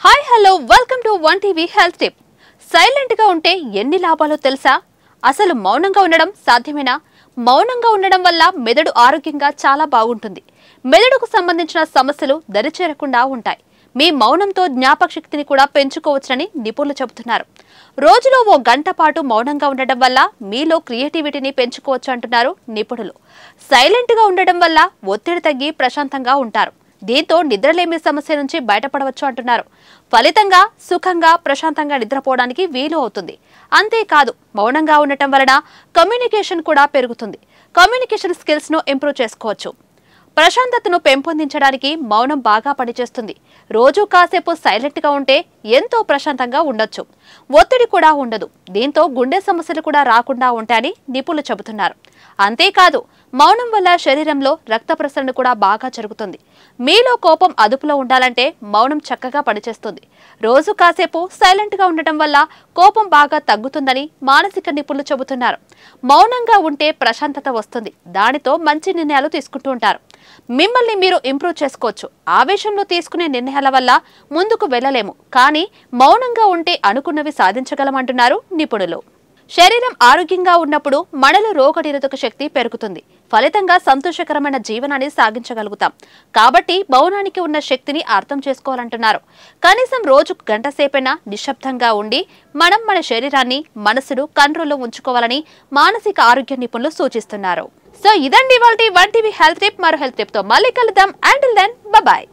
Hi hello welcome to one TV health tip. Silent గా ఉంటే ఎన్ని లాభాలు తెలుసా? అసలు మౌనంగా ఉండడం సాధ్యమేనా? మౌనంగా ఉండడం వల్ల మెదడు ఆరోగ్యంగా చాలా బాగుంటుంది. మెదడుకు సంబంధించిన సమస్యలు దరిచేరకుండా ఉంటాయి. మీ మౌనంతో జ్ఞాపక శక్తిని కూడా పెంచుకోవచ్చని నిపుణులు చెబుతున్నారు. రోజులో ఓ గంట పాటు మౌనంగా ఉండడం వల్ల మీలో క్రియేటివిటీని పెంచుకోవచ్చు అంటున్నారు నిపుణులు. సైలెంట్ గా ఉండడం వల్ల ఒత్తిడి తగ్గి ప్రశాంతంగా ఉంటారు. దీంతో నిద్రలేమి సమస్య నుంచి బయటపడవచ్చు అంటున్నారు. ఫలితంగా సుఖంగా ప్రశాంతంగా నిద్రపోవడానికి వీలు అవుతుంది. అంతేకాదు, మౌనంగా ఉండటం వలన కమ్యూనికేషన్ కూడా పెరుగుతుంది. కమ్యూనికేషన్ స్కిల్స్ ను ఇంప్రూవ్ చేసుకోవచ్చు. ప్రశాంతతను పెంపొందించడానికి మౌనం బాగా పనిచేస్తుంది. రోజు కాసేపు సైలెంట్ గా ఉంటే ఎంతో ప్రశాంతంగా ఉండొచ్చు. ఒత్తిడి కూడా ఉండదు. దీంతో గుండె సమస్యలు కూడా రాకుండా ఉంటాయని నిపుణులు చెబుతున్నారు. అంతేకాదు, మౌనం వల్ల శరీరంలో రక్త ప్రసరణ కూడా బాగా జరుగుతుంది. మీలో కోపం అదుపులో ఉండాలంటే మౌనం చక్కగా పనిచేస్తుంది. రోజు కాసేపు సైలెంట్ గా ఉండటం వల్ల కోపం బాగా తగ్గుతుందని మానసిక నిపుణులు చెబుతున్నారు. మౌనంగా ఉంటే ప్రశాంతత వస్తుంది. దానితో మంచి నిర్ణయాలు తీసుకుంటూ ఉంటారు. మిమ్మల్ని మీరు ఇంప్రూవ్ చేసుకోవచ్చు. ఆవేశంలో తీసుకునే నిర్ణయాల వల్ల ముందుకు వెళ్ళలేము, కానీ మౌనంగా ఉంటే అనుకున్నవి సాధించగలమంటున్నారు నిపుణులు. శరీరం ఆరోగ్యంగా ఉన్నప్పుడు మనలో రోగనిరోధక శక్తి పెరుగుతుంది. ఫలితంగా సంతోషకరమైన జీవనాన్ని సాగించగలుగుతాం. కాబట్టి మౌనానికి ఉన్న శక్తిని అర్థం చేసుకోవాలంటున్నారు. కనీసం రోజు గంట సేపైనా నిశ్శబ్దంగా ఉండి మనం మన శరీరాన్ని, మనసును కంట్రోల్లో ఉంచుకోవాలని మానసిక ఆరోగ్య నిపుణులు సూచిస్తున్నారు. సో ఇదండి ఇవాల్టి వన్ టీవీ హెల్త్ టిప్. మరో హెల్త్ టిప్ తో మళ్ళీ కలుద్దాం. Until then by.